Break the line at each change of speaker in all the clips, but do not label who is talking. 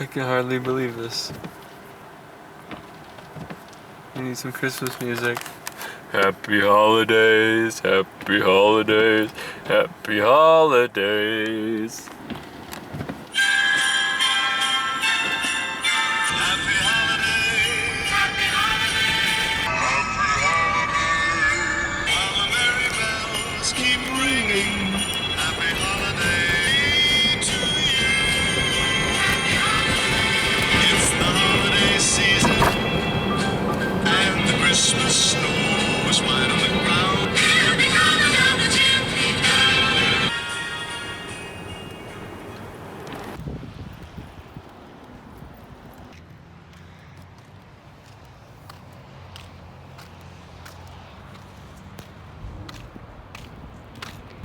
I can hardly believe this. We need some Christmas music. Happy holidays, happy holidays, happy holidays.
Christmas snow is white on the ground.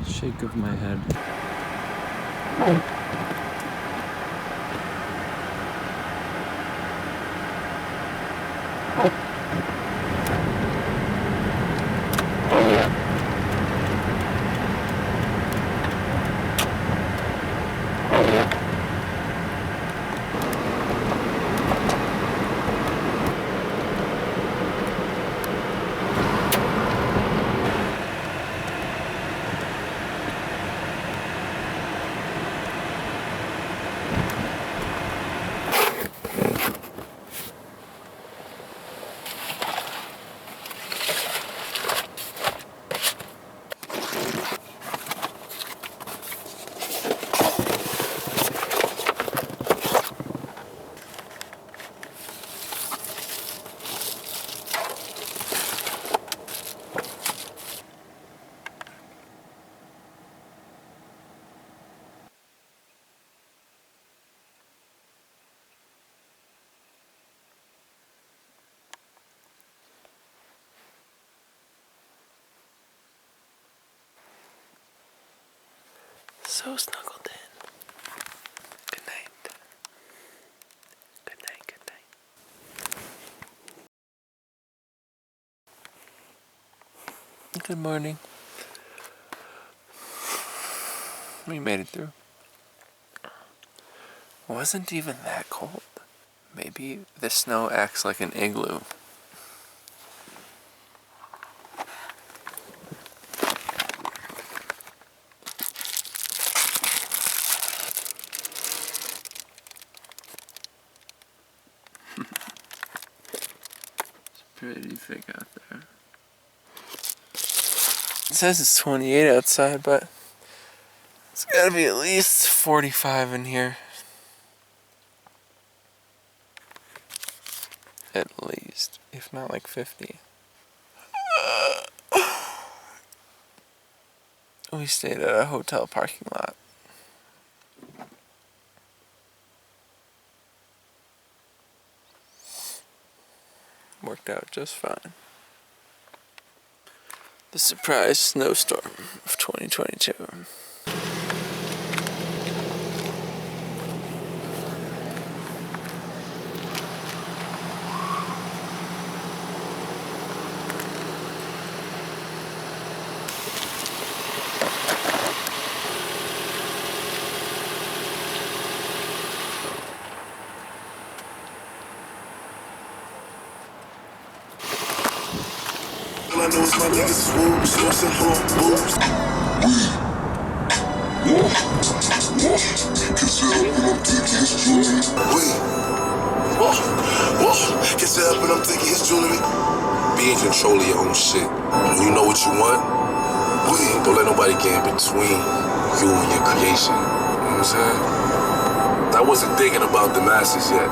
Shake of my head. So snuggled in. Good night. Good night, good night. Good morning. We made it through. It wasn't even that cold. Maybe the snow acts like an igloo. Pretty thick out there. It says it's 28 outside, but it's gotta be at least 45 in here. At least, if not like 50. We stayed at a hotel parking lot. Worked out just fine. The surprise snowstorm of 2022.
I know it's my niggas swoop, source and hook, boots. Can set up when I'm thinking it's jewelry. Can set up when I'm thinking it's jewelry. Be in control of your own shit. When you know what you want, don't let nobody get in between you and your creation. You know what I'm saying? I wasn't thinking about the masses yet.